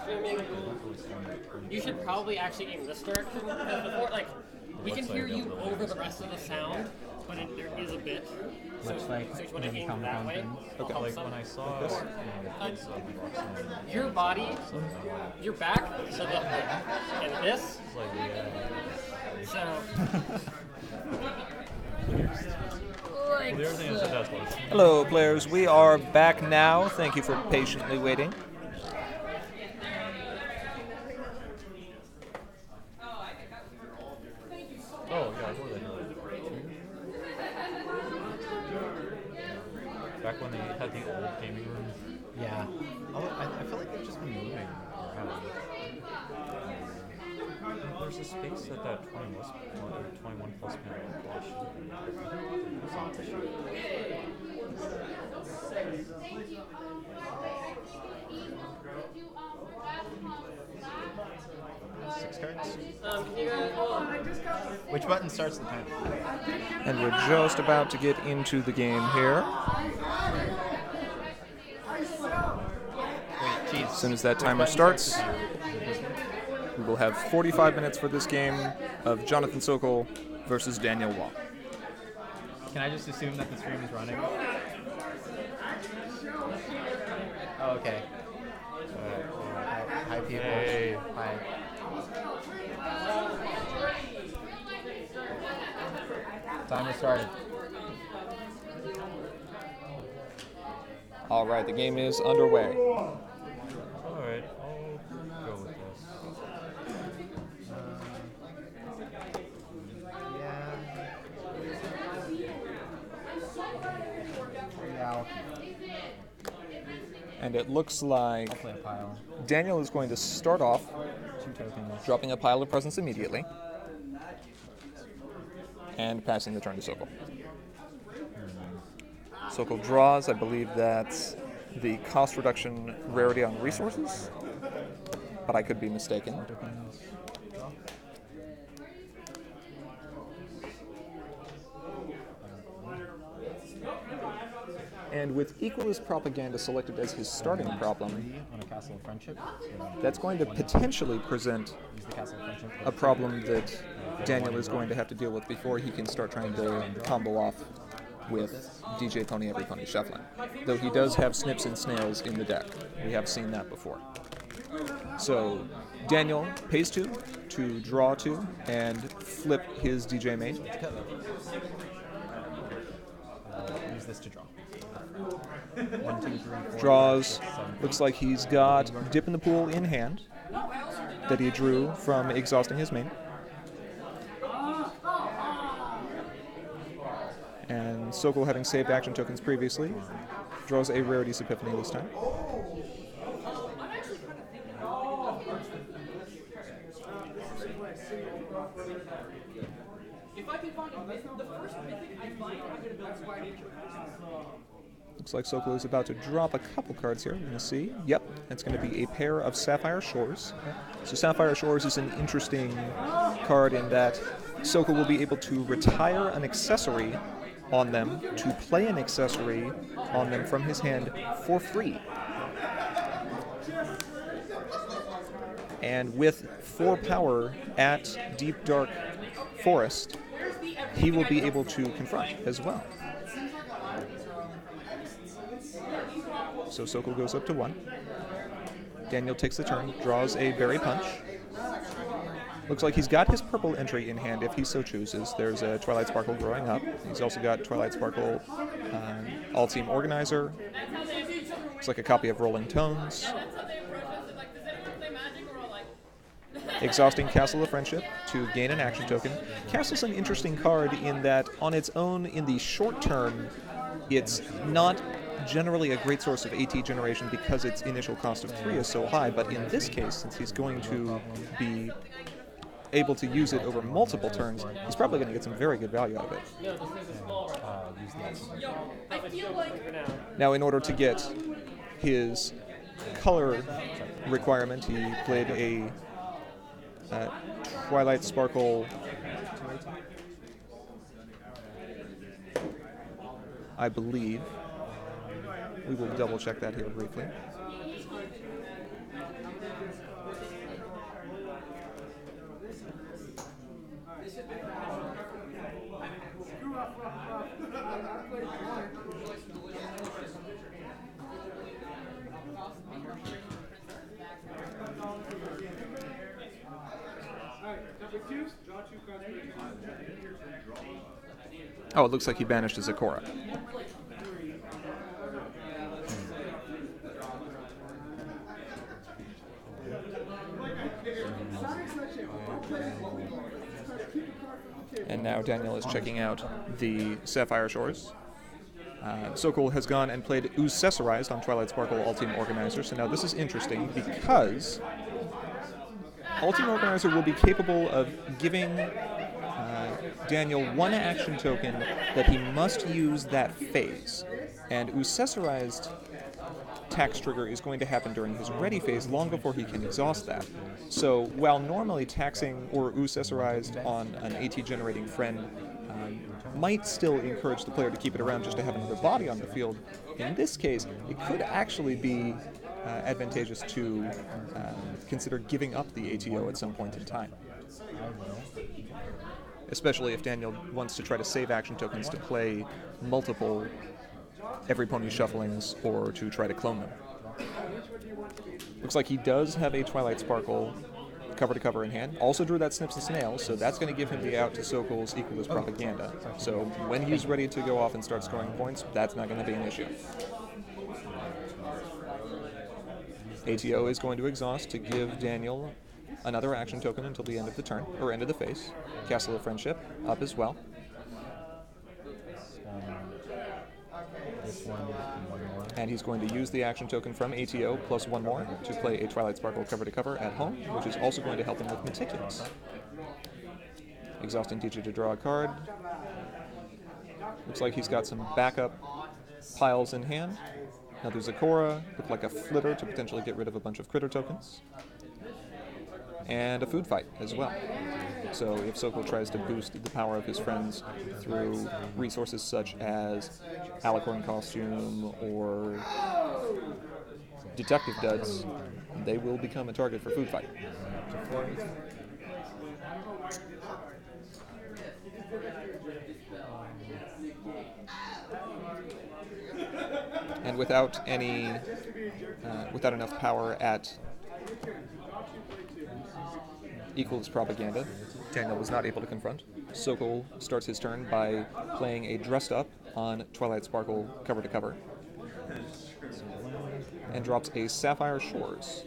streaming, you should probably actually aim this direction. Because before, like, we can hear you over the rest of the sound, but there is a bit. So, Much like so you want to aim that way. Okay. Like when I saw your body, your back, so and this. So. Hello, players. We are back now. Thank you for patiently waiting. Oh, yeah, back when they had the old gaming room. Yeah. I feel like they've just been moving around. There's a space at that 21 plus panel flash. Six cards. Which button starts the timer? And we're just about to get into the game here. As soon as that timer starts, we will have 45 minutes for this game of Jonathan Sokol versus Daniel Wall. Can I just assume that the stream is running? Oh, okay. Hi, people. Hey. Hi. Timer started. All right, the game is underway. Alright, I'll go with this. Yeah. And it looks like I'll play a pile. Daniel is going to start off 2 tokens. dropping a pile of presents immediately and passing the turn to Sokol. Sokol draws. I believe that's the cost reduction rarity on resources, but I could be mistaken. And with Equalist Propaganda selected as his starting problem, On a Castle of Friendship. that's going to potentially present Use the Castle of Friendship. a problem that Daniel is going to have to deal with before he can start trying to combo off with DJ Pony Every Pony Shuffling. Though he does have Snips and Snails in the deck. We have seen that before. So Daniel pays 2 to draw 2 and flip his DJ mate. Use this to draw. 1, 2, 3, 4. Draws. Looks like he's got Dip in the Pool in hand that he drew from exhausting his main. And Sokol, having saved action tokens previously, draws a Rarities Epiphany this time. Looks like Sokol is about to drop a couple cards here. We're going to see. Yep, it's going to be a pair of Sapphire Shores. So Sapphire Shores is an interesting card in that Sokol will be able to retire an accessory on them to play an accessory on them from his hand for free. And with 4 power at Deep Dark Forest, he will be able to confront as well. So Sokol goes up to 1. Daniel takes the turn, draws a Berry Punch. Looks like he's got his purple entry in hand if he so chooses. There's a Twilight Sparkle growing up. He's also got Twilight Sparkle All-Team Organizer. Looks like a copy of Rolling Tones. Exhausting Castle of Friendship to gain an action token. Castle's an interesting card in that on its own, in the short term, it's not generally a great source of AT generation because its initial cost of 3 is so high, but in this case, since he's going to be able to use it over multiple turns, he's probably going to get some very good value out of it. Now, in order to get his color requirement, he played a Twilight Sparkle, I believe. We will double check that here briefly. Oh, it looks like he banished his Zakora. And now Daniel is checking out the Sapphire Shores. Sokol has gone and played Ucessorized on Twilight Sparkle All-Team Organizer, so now this is interesting because All-Team Organizer will be capable of giving Daniel one action token that he must use that phase. And Ucessorized tax trigger is going to happen during his ready phase long before he can exhaust that. So while normally taxing or Ucessorized on an AT generating friend might still encourage the player to keep it around just to have another body on the field, in this case it could actually be advantageous to consider giving up the ATO at some point in time. Especially if Daniel wants to try to save action tokens to play multiple every pony shufflings or to try to clone them. Looks like he does have a Twilight Sparkle cover to cover in hand. Also drew that Snips and Snails, so that's going to give him the out to Sokol's Equalist Propaganda. So when he's ready to go off and start scoring points, that's not going to be an issue. ATO is going to exhaust to give Daniel another action token until the end of the turn, or end of the phase. Castle of Friendship up as well. This one more. And he's going to use the action token from ATO plus one more to play a Twilight Sparkle cover to cover at home, which is also going to help him with Meticulous. Exhausting teacher to draw a card. Looks like he's got some backup piles in hand. Another Zakora, look like a Flitter to potentially get rid of a bunch of critter tokens. And a Food Fight as well. So if Sokol tries to boost the power of his friends through resources such as Alicorn Costume or Detective Duds, they will become a target for Food Fight. And without enough power at Equals Propaganda, Daniel was not able to confront. Sokol starts his turn by playing a Dressed Up on Twilight Sparkle cover to cover, and drops a Sapphire Shores.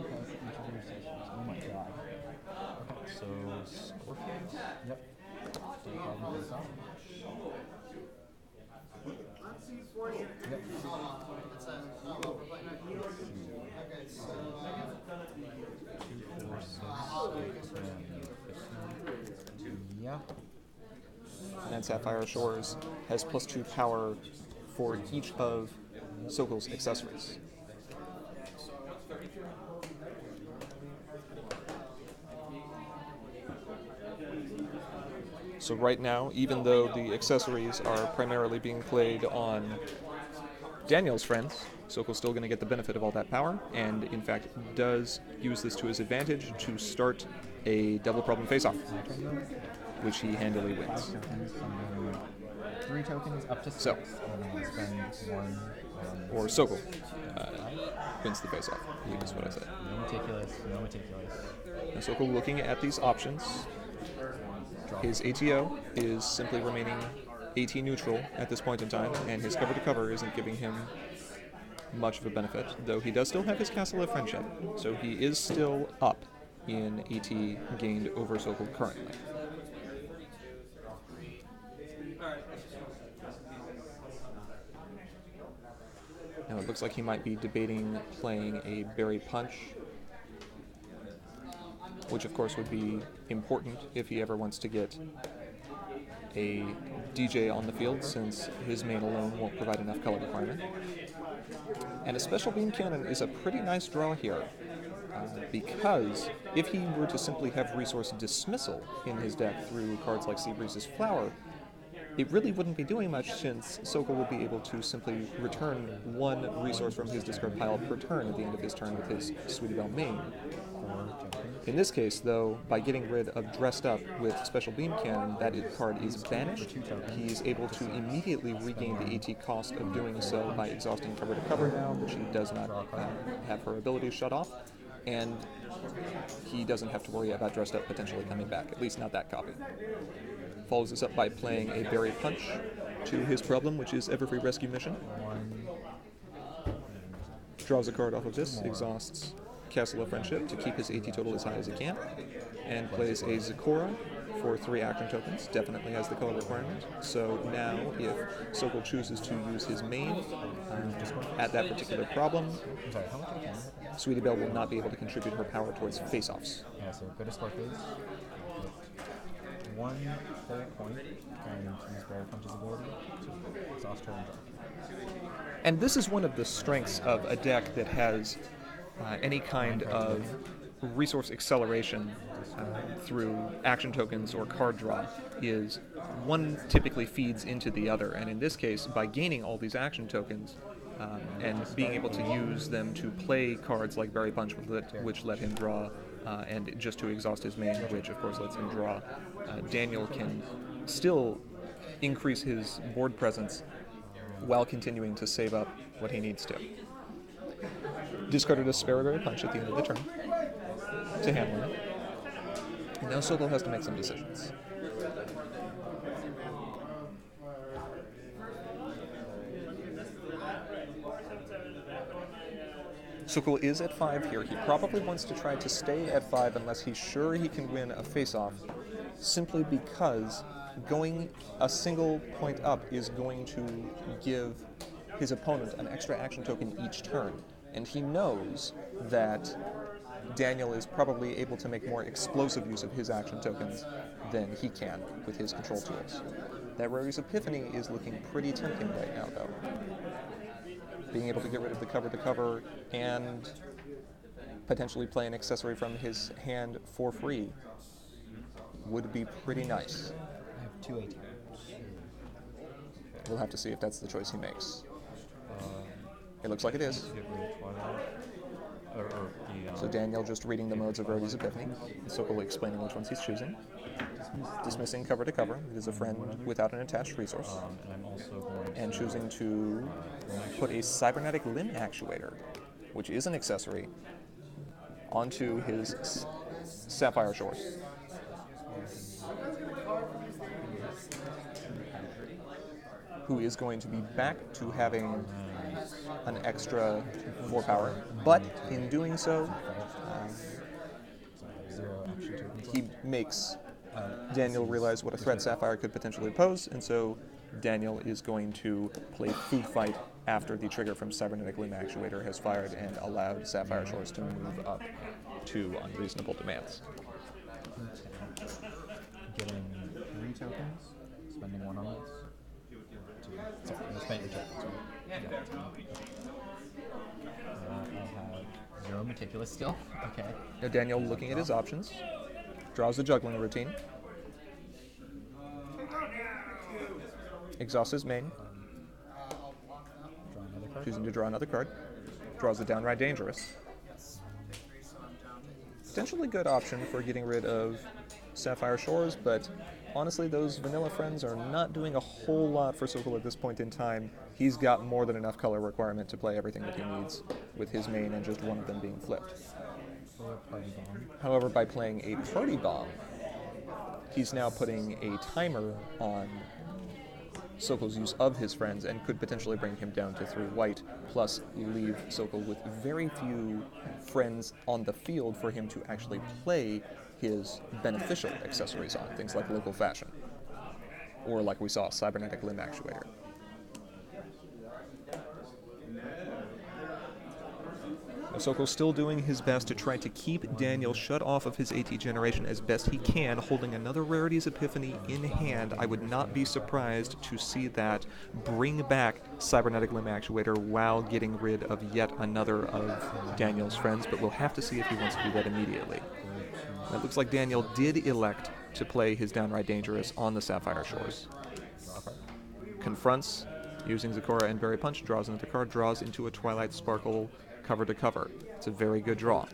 Oh my god. So, Scorpions? Yep. Yeah. And Sapphire Shores has +2 power for each of Sokol's accessories. So right now, even though the accessories are primarily being played on Daniel's friends, Sokol's still going to get the benefit of all that power, and in fact does use this to his advantage to start a double problem face-off, which he handily wins. 3 tokens up to 6. So, and spend 1. Or Sokol wins the face-off, I believe is what I said. No meticulous, no meticulous. Now Sokol looking at these options. His ATO is simply remaining AT neutral at this point in time, and his cover to cover isn't giving him much of a benefit, though he does still have his Castle of Friendship, so he is still up in AT gained over Sokol currently. Now it looks like he might be debating playing a Berry Punch, which of course would be important if he ever wants to get a DJ on the field, since his main alone won't provide enough color requirement. And a Special Beam Cannon is a pretty nice draw here, because if he were to simply have Resource Dismissal in his deck through cards like Seabreeze's Flower, it really wouldn't be doing much, since Sokol would be able to simply return 1 resource from his discard pile per turn at the end of his turn with his Sweetie Belle main. In this case, though, by getting rid of Dressed Up with Special Beam Cannon, that card is banished. He's able to immediately regain the AT cost of doing so by exhausting cover to cover now, which he does not have her ability shut off. and he doesn't have to worry about Dressed Up potentially coming back, at least not that copy. Follows this up by playing a Berry Punch to his problem, which is Everfree Rescue Mission. Draws a card off of this, exhausts Castle of Friendship to keep his AT total as high as he can, and plays a Zecora for 3 action tokens, definitely has the color requirement. So now, if Sokol chooses to use his main at that particular problem, Sweetie Belle will not be able to contribute her power towards face-offs. Yeah, so go to Spark Phase. 1 whole point, and use Berry Punch's ability to exhaust her and draw. And this is one of the strengths of a deck that has any kind of resource acceleration through action tokens or card draw, is one typically feeds into the other. And in this case, by gaining all these action tokens and being able to use them to play cards like Berry Punch, which let him draw, and just to exhaust his main, which of course lets him draw, Daniel can still increase his board presence while continuing to save up what he needs to. Discarded a spare Berry Punch at the end of the turn to hand limit. And now Sokol has to make some decisions. Sokol is at 5 here. He probably wants to try to stay at 5 unless he's sure he can win a face-off, simply because going a single point up is going to give his opponent an extra action token each turn. And he knows that Daniel is probably able to make more explosive use of his action tokens than he can with his control tools. That Rarity's Epiphany is looking pretty tempting right now, though. Being able to get rid of the cover and potentially play an accessory from his hand for free would be pretty nice. I have 2 AT. We'll have to see if that's the choice he makes. It looks like it is. So Daniel just reading the modes of Rarity's Epiphany, Sokol explaining which ones he's choosing. Dismissing cover to cover, it is a friend without an attached resource. And choosing to put a cybernetic limb actuator, which is an accessory, onto his Sapphire Shores. Who is going to be back to having an extra 4 power, but in doing so, he makes Daniel realize what a threat Sapphire could potentially pose, and so Daniel is going to play Food Fight after the trigger from Cybernetic Limb Actuator has fired and allowed Sapphire Shores to move up to unreasonable demands. Getting 3 tokens, spending 1 on this. Sorry, spend your tokens. I have 0 Meticulous still. Okay. Now Daniel, looking at his options, draws a juggling routine, exhausts his main, choosing to draw another card, draws a Downright Dangerous. Potentially good option for getting rid of Sapphire Shores, but honestly, those vanilla friends are not doing a whole lot for Sokol at this point in time. He's got more than enough color requirement to play everything that he needs with his main and just one of them being flipped. However, by playing a Party Bomb, he's now putting a timer on Sokol's use of his friends and could potentially bring him down to 3 white, plus leave Sokol with very few friends on the field for him to actually play his beneficial accessories on, things like Local Fashion, or like we saw, Cybernetic Limb Actuator. Sokol's still doing his best to try to keep Daniel shut off of his AT generation as best he can, holding another Rarity's Epiphany in hand. I would not be surprised to see that bring back Cybernetic Limb Actuator while getting rid of yet another of Daniel's friends, but we'll have to see if he wants to do that immediately. It looks like Daniel did elect to play his Downright Dangerous on the Sapphire Shores. Confronts, using Zecora and Berry Punch, draws another card, draws into a Twilight Sparkle cover to cover. It's a very good draw.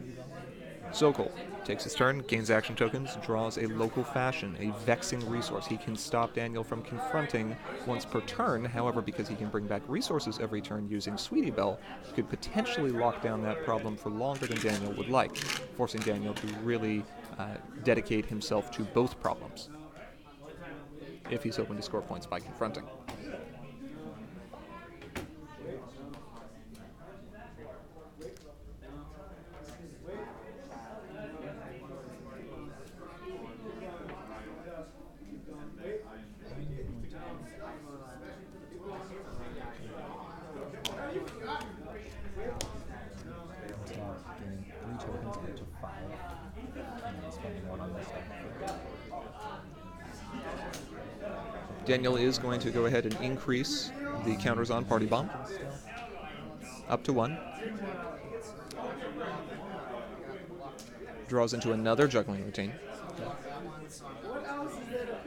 Sokol takes his turn, gains action tokens, draws a local fashion, a vexing resource. He can stop Daniel from confronting once per turn. However, because he can bring back resources every turn using Sweetie Belle, he could potentially lock down that problem for longer than Daniel would like, forcing Daniel to really dedicate himself to both problems if he's hoping to score points by confronting. Daniel is going to go ahead and increase the counters on Party Bomb up to 1. Draws into another juggling routine.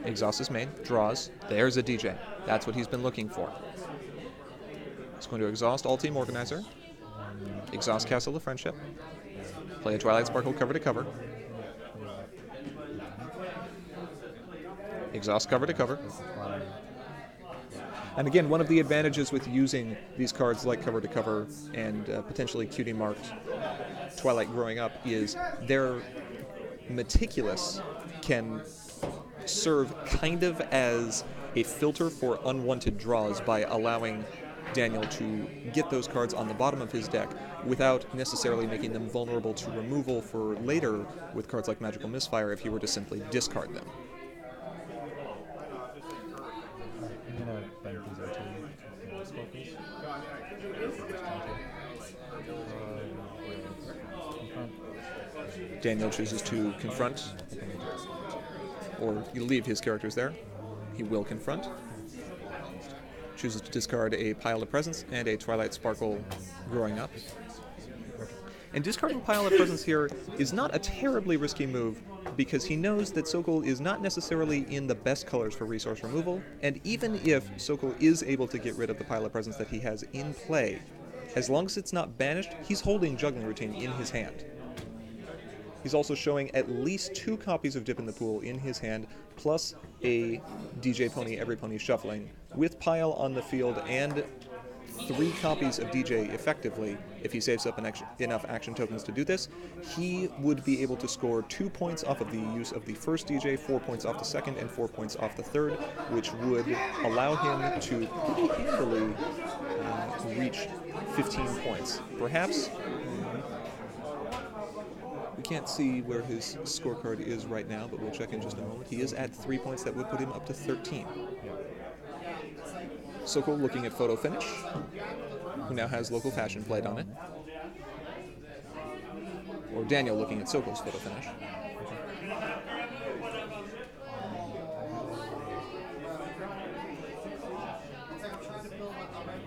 Exhausts his main, draws. There's a DJ. That's what he's been looking for. He's going to exhaust All Team Organizer, exhaust Castle of Friendship, play a Twilight Sparkle cover to cover, exhaust cover to cover. And again, one of the advantages with using these cards like cover to cover and potentially cutie marked Twilight growing up is they're meticulous, can serve kind of as a filter for unwanted draws by allowing Daniel to get those cards on the bottom of his deck without necessarily making them vulnerable to removal for later with cards like Magical Misfire if he were to simply discard them. I'm gonna bank these out to score, please. Daniel chooses to confront, or you leave his characters there. He will confront. Chooses to discard a Pile of Presents and a Twilight Sparkle growing up. And discarding Pile of Presents here is not a terribly risky move because he knows that Sokol is not necessarily in the best colors for resource removal, and even if Sokol is able to get rid of the Pile of Presents that he has in play, as long as it's not banished, he's holding Juggling Routine in his hand. He's also showing at least 2 copies of Dip in the Pool in his hand, plus a DJ Pony Every Pony Shuffling, with Pile on the field and 3 copies of DJ effectively. If he saves up enough action tokens to do this, he would be able to score 2 points off of the use of the first DJ, 4 points off the second, and 4 points off the third, which would allow him to pretty handily reach 15 points. Perhaps. We can't see where his scorecard is right now, but we'll check in just a moment. He is at 3 points. That would put him up to 13. Sokol looking at Photo Finish, who now has Local Fashion played on it. Or Daniel looking at Sokol's Photo Finish.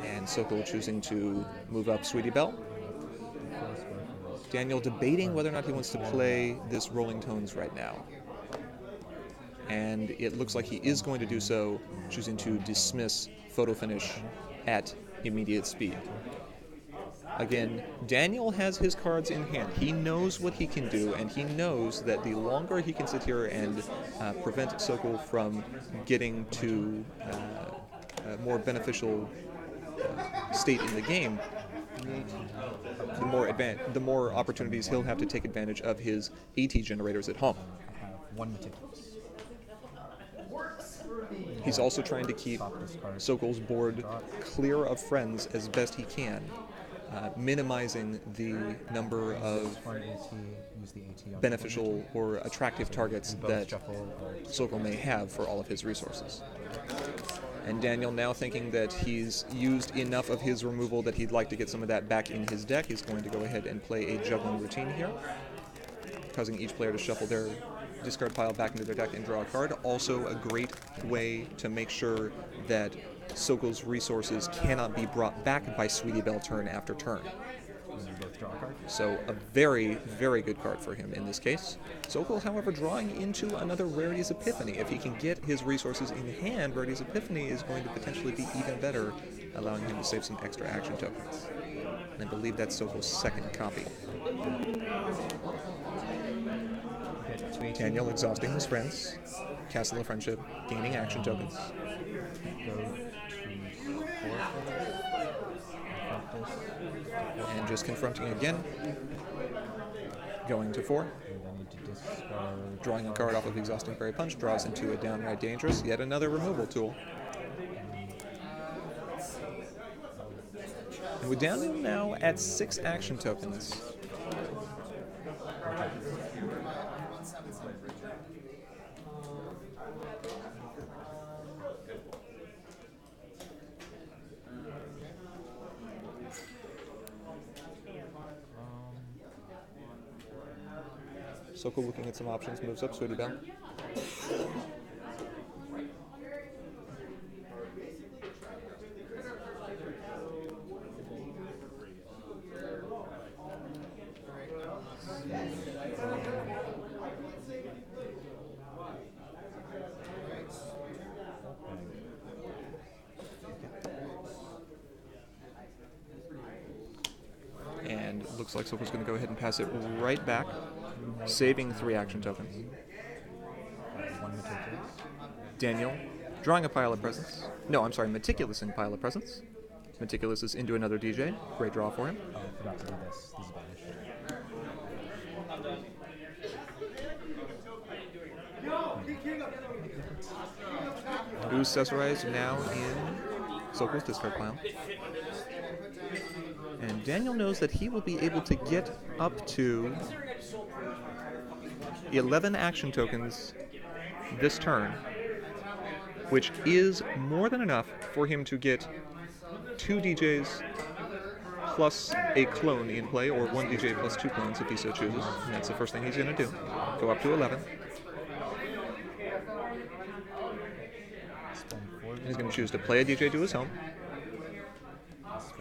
And Sokol choosing to move up Sweetie Belle. Daniel debating whether or not he wants to play this Rolling Tones right now. And it looks like he is going to do so, choosing to dismiss Photo Finish at immediate speed. Again, Daniel has his cards in hand. He knows what he can do, and he knows that the longer he can sit here and prevent Sokol from getting to a more beneficial state in the game, the more opportunities he'll have to take advantage of his AT generators at home. I have 1 meticulous. He's also trying to keep Sokol's board clear of friends as best he can, minimizing the number of beneficial or attractive targets that Sokol may have for all of his resources. And Daniel, now thinking that he's used enough of his removal that he'd like to get some of that back in his deck, is going to go ahead and play a Juggling Routine here, causing each player to shuffle their discard pile back into their deck and draw a card. Also a great way to make sure that Sokol's resources cannot be brought back by Sweetie Belle turn after turn. So a very, very good card for him in this case. Sokol, however, drawing into another Rarity's Epiphany. If he can get his resources in hand, Rarity's Epiphany is going to potentially be even better, allowing him to save some extra action tokens. And I believe that's Sokol's second copy. Daniel exhausting his friends. Castle of Friendship, gaining action tokens. Go to 4 for this. Confront this. And just confronting again. Going to 4. And I need to discard. Drawing a card off of Exhausting Fairy Punch draws into a downright dangerous, yet another removal tool. And we're down now at 6 action tokens. Sokol looking at some options, moves up Sweetie Belle. And it looks like Sokol's going to go ahead and pass it right back, saving 3 action tokens. One Meticulous. Daniel, drawing a pile of presents. No, I'm sorry, Meticulous in pile of presents. Meticulous is into another DJ. Great draw for him. Oh, I forgot to do this. This is banished. Ooze Cesarize now in Sokol's discard pile. And Daniel knows that he will be able to get up to 11 action tokens this turn, which is more than enough for him to get 2 DJs plus a clone in play, or 1 DJ plus 2 clones if he so chooses. And that's the first thing he's going to do. Go up to 11. And he's going to choose to play a DJ to his home.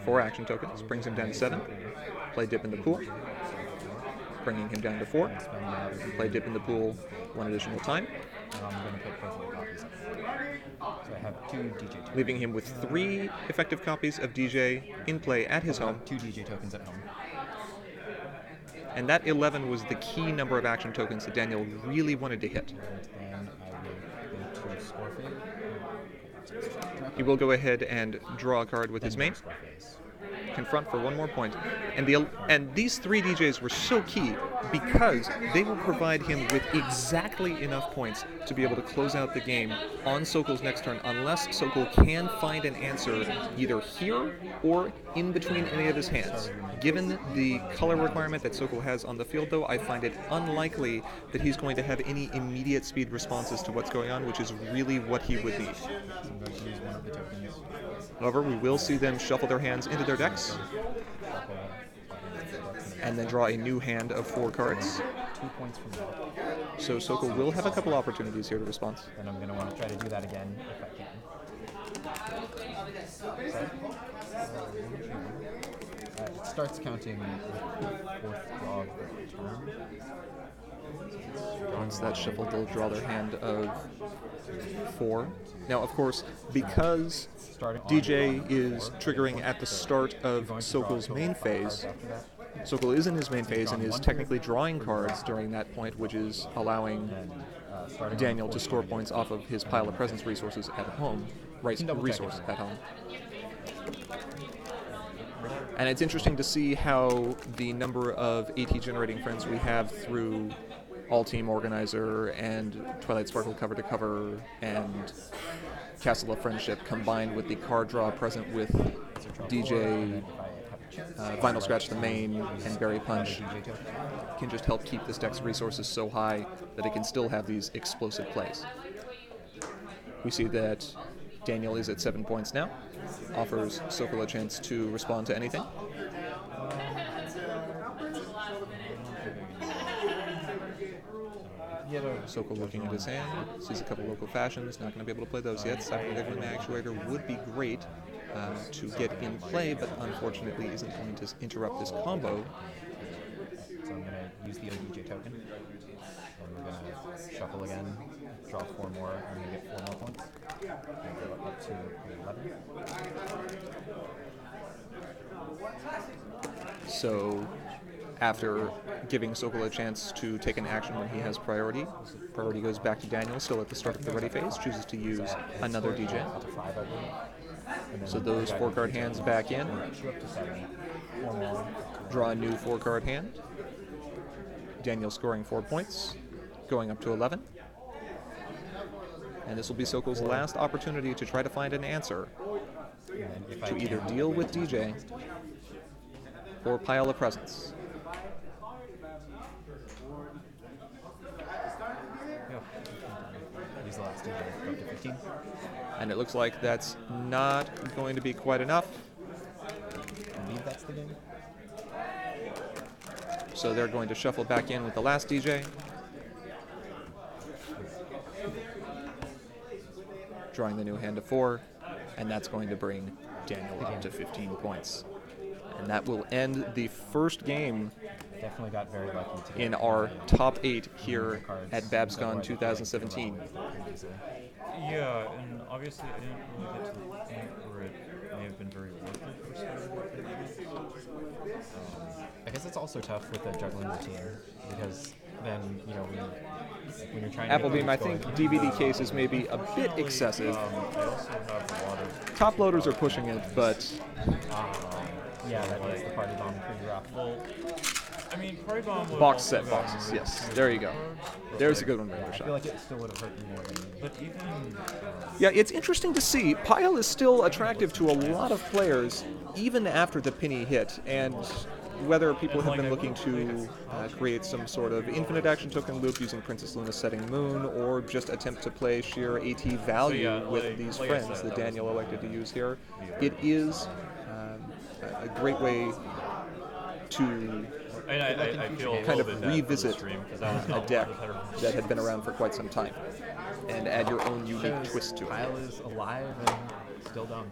4 action tokens, brings him down to 7. Play Dip in the Pool, bringing him down to 4. Play Dip in the Pool 1 additional time, I'm going to put both of the copies up. So I have 2 DJ tokens. leaving him with 3 effective copies of DJ in play at his home. 2 DJ tokens at home. And that 11 was the key number of action tokens that Daniel really wanted to hit. And I will go to score phase. He will go ahead and draw a card with his main, Score phase. confront for 1 more point. And these 3 DJs were so key because they will provide him with exactly enough points to be able to close out the game on Sokol's next turn, unless Sokol can find an answer either here or in between any of his hands. Given the color requirement that Sokol has on the field, though, I find it unlikely that he's going to have any immediate speed responses to what's going on, which is really what he would need. So I'm going to use one of the tokens. However, we will see them shuffle their hands into their decks and then draw a new hand of 4 cards. 2 points from that. So Sokol will have a couple opportunities here to respond. Then I'm going to want to try to do that again if I can. It starts counting with the 4th draw of the turn. Once that's shuffled, they'll draw their hand of 4. Now, of course, because DJ is triggering at the start of Sokol's main phase, Sokol is in his main phase and is technically drawing cards during that point, which is allowing Daniel to score points off of his pile of presence resources at home. Resource at home. And it's interesting to see how the number of AT generating friends we have through All Team Organizer and Twilight Sparkle Cover to Cover and Castle of Friendship combined with the card draw present with DJ, Vinyl Scratch the Main, and Berry Punch can just help keep this deck's resources so high that it can still have these explosive plays. We see that Daniel is at 7 points now, offers Sokol a chance to respond to anything. Sokol looking at his hand, sees a couple local fashions, not going to be able to play those yet. Sacrificing the Actuator would be great to get in play, but unfortunately isn't going to interrupt this combo. So I'm going to use the ODJ token. And we're going to shuffle again, draw 4 more, I'm going to get 4 more points. And go up to 11. So after giving Sokol a chance to take an action when he has priority. Priority goes back to Daniel, still at the start of the ready phase, chooses to use another DJ. Up to 5, I believe. And then So those 4-card hands back in. 2 up to 7. 4 more. Draw a new 4-card hand. Daniel scoring 4 points, going up to 11. And this will be Sokol's last opportunity to try to find an answer And then if I to either can- deal with DJ or pile a presence. Yep. Use the last DJ, go up to 15. And it looks like that's not going to be quite enough. I believe that's the game. So they're going to shuffle back in with the last DJ. Drawing the new hand to 4, and that's going to bring Daniel up to 15 points. And that will end the first game Definitely got very lucky to get in our top 8 the here cards. at BABSCon Otherwise, I feel like 2017. pretty easily. Yeah, and obviously I didn't really get to the point where it may have been very worth it for some. I guess it's also tough with the juggling routine because then, you know, when you're trying to Applebeam, I think DVD cases may be a bit excessive. I also have a lot of Top loaders are pushing it, but yeah, that makes the party bomb pretty rough. well, I mean, Party Bomb would box also set gotten boxes. rid of Yes, two there you go. cards, but, There's a like, good one, I Ranger feel Shot. like it still would have hurt me more than But even Yeah, it's interesting to see. Pile is still attractive to a lot of players, even after the penny hit, and whether people have been looking to create some sort of infinite action token loop using Princess Luna's Setting Moon, or just attempt to play sheer AT value yeah, with like- these like I friends said, that that Daniel was elected to use here, it is a great way to I feel a kind little of bit bad for the revisit stream, 'cause that was a not deck one of the better- that had been around for quite some time, and add your own unique twist to it. Kyle is alive and still dumb.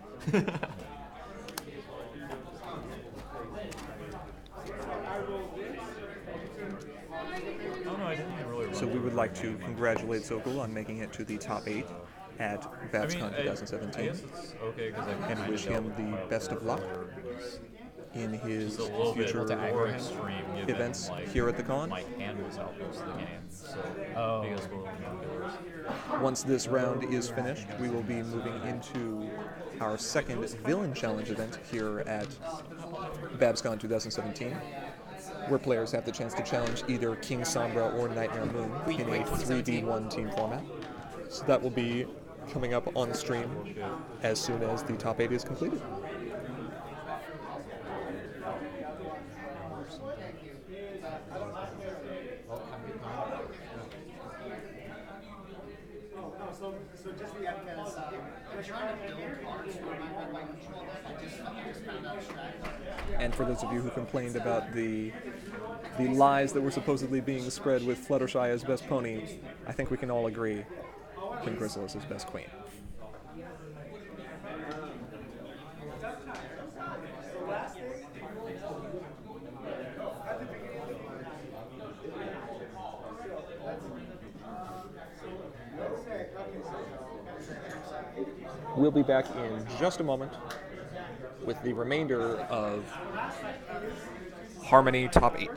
Oh no, I didn't even really. So we would like to congratulate Sokol on making it to the top 8 at BABSCon I 2017, guess it's okay because I and wish him the best of luck in his a little bit future more extreme given, events like, here at the con. my hand was out most of the game, so Oh. because we're binoculars. Once this round is finished, we will be moving into our second Villain Challenge event here at BABSCon 2017, where players have the chance to challenge either King Sombra or Nightmare Moon in a 3v1 team format. So that will be coming up on stream as soon as the top 8 is completed. So just because I'm trying to build cards for my control deck, I just found out strategy. And for those of you who complained about the lies that were supposedly being spread with Fluttershy as best pony, I think we can all agree Queen Chrysalis is best queen. We'll be back in just a moment with the remainder of Harmony Top 8.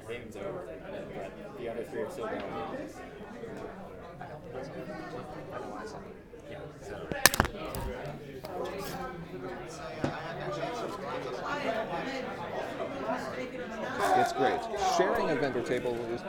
Game's over. The other 3 are still going. It's great. Sharing a vendor table is